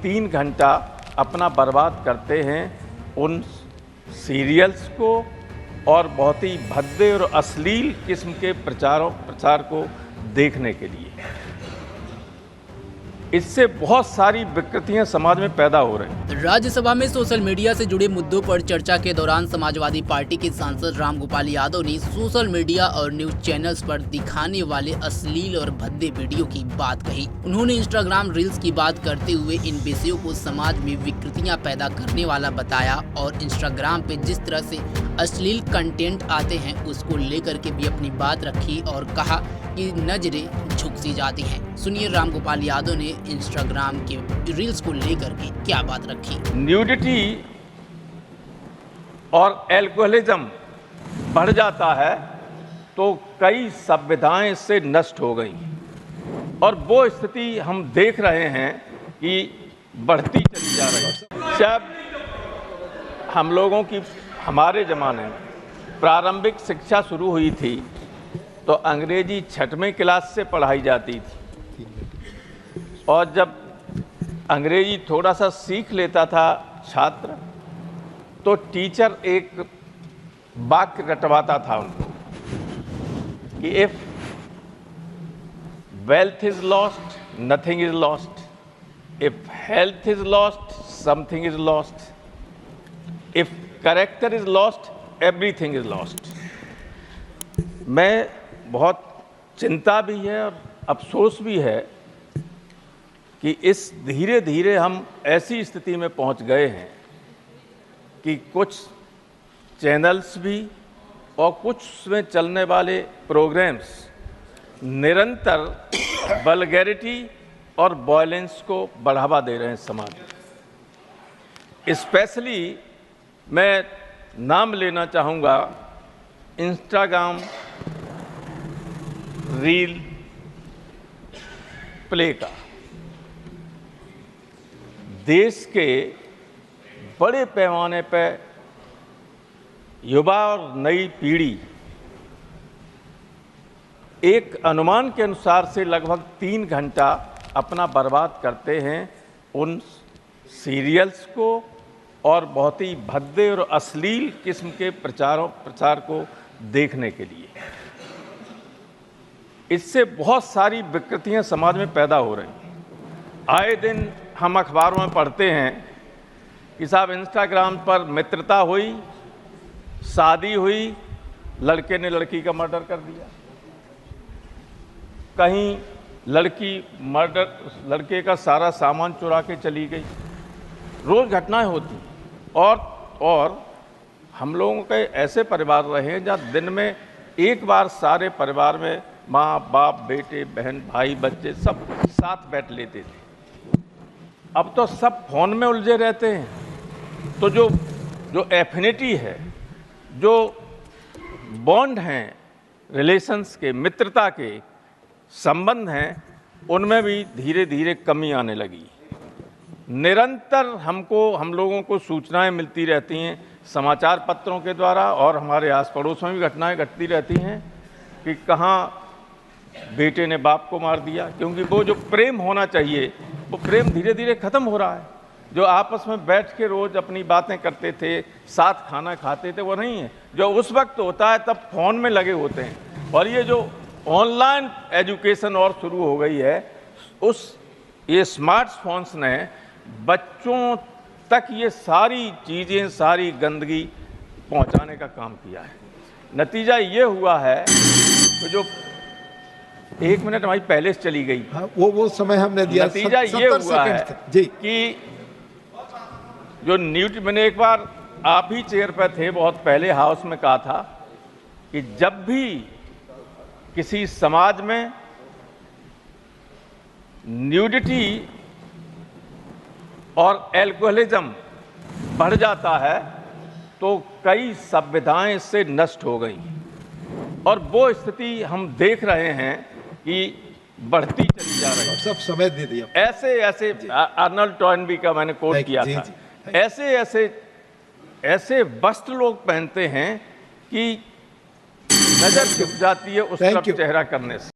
3 घंटा अपना बर्बाद करते हैं उन सीरियल्स को और बहुत ही भद्दे और अश्लील किस्म के प्रचार को देखने के लिए। इससे बहुत सारी विकृतियां समाज में पैदा हो रही हैं। राज्यसभा में सोशल मीडिया से जुड़े मुद्दों पर चर्चा के दौरान समाजवादी पार्टी के सांसद रामगोपाल यादव ने सोशल मीडिया और न्यूज चैनल्स पर दिखाने वाले अश्लील और भद्दे वीडियो की बात कही। उन्होंने इंस्टाग्राम रील्स की बात करते हुए इन विषयों को समाज में विकृतियां पैदा करने वाला बताया और इंस्टाग्राम पे जिस तरह से अश्लील कंटेंट आते हैं उसको लेकर के भी अपनी बात रखी और कहा कि नजरें झुक सी जाती हैं। सुनिए रामगोपाल यादव ने इंस्टाग्राम के रील्स को लेकर के क्या बात रखी। न्यूडिटी और एल्कोहलिज्म बढ़ जाता है तो कई सभ्यताएं इससे नष्ट हो गई और वो स्थिति हम देख रहे हैं कि बढ़ती चली जा रही है। जब हम लोगों की हमारे ज़माने में प्रारंभिक शिक्षा शुरू हुई थी तो अंग्रेजी 6वीं क्लास से पढ़ाई जाती थी और जब अंग्रेजी थोड़ा सा सीख लेता था छात्र तो टीचर एक वाक्य रटवाता था उनको कि if wealth is lost nothing is lost, if health is lost something is lost, if character is lost everything is lost. मैं बहुत चिंता भी है और अफसोस भी है कि इस धीरे धीरे हम ऐसी स्थिति में पहुंच गए हैं कि कुछ चैनल्स भी और कुछ में चलने वाले प्रोग्राम्स निरंतर वल्गैरिटी और वॉयलेंस को बढ़ावा दे रहे हैं समाज में। स्पेशली मैं नाम लेना चाहूँगा इंस्टाग्राम रील प्ले का। देश के बड़े पैमाने पर युवा और नई पीढ़ी एक अनुमान के अनुसार से लगभग 3 घंटा अपना बर्बाद करते हैं उन सीरियल्स को और बहुत ही भद्दे और अश्लील किस्म के प्रचार को देखने के लिए। इससे बहुत सारी विकृतियां समाज में पैदा हो रही हैं। आए दिन हम अखबारों में पढ़ते हैं कि साहब इंस्टाग्राम पर मित्रता हुई, शादी हुई, लड़के ने लड़की का मर्डर कर दिया, कहीं लड़के का सारा सामान चुरा के चली गई। रोज घटनाएं होती और हम लोगों के ऐसे परिवार रहे हैं जहाँ दिन में एक बार सारे परिवार में माँ बाप बेटे बहन भाई बच्चे सब साथ बैठ लेते थे। अब तो सब फोन में उलझे रहते हैं। तो जो एफिनिटी है, जो बॉन्ड हैं, रिलेशंस के, मित्रता के संबंध हैं, उनमें भी धीरे धीरे कमी आने लगी। निरंतर हम लोगों को सूचनाएं मिलती रहती हैं समाचार पत्रों के द्वारा और हमारे आस पड़ोस में भी घटनाएं घटती रहती हैं कि कहाँ बेटे ने बाप को मार दिया, क्योंकि वो जो प्रेम होना चाहिए वो प्रेम धीरे धीरे खत्म हो रहा है। जो आपस में बैठ के रोज अपनी बातें करते थे, साथ खाना खाते थे, वो नहीं है। जो उस वक्त होता है तब फोन में लगे होते हैं। और ये जो ऑनलाइन एजुकेशन और शुरू हो गई है, ये स्मार्टफोन्स ने बच्चों तक ये सारी चीज़ें, सारी गंदगी पहुंचाने का काम किया है। नतीजा ये हुआ है कि जो 1 मिनट हमारी पहले से चली गई, हाँ, वो समय हमने दिया। नतीजा ये हुआ है जी कि जो मैंने एक बार आप ही चेयर पर थे बहुत पहले हाउस में कहा था कि जब भी किसी समाज में न्यूडिटी और एल्कोहलिज्म बढ़ जाता है तो कई सभ्यताएं इससे नष्ट हो गई और वो स्थिति हम देख रहे हैं कि बढ़ती चली जा रही है। सब समय दे दिया। ऐसे आर्नल्ड टॉयनबी का मैंने कोट किया था। ऐसे वस्त्र लोग पहनते हैं कि नजर झुक जाती है उस तरफ चेहरा करने से।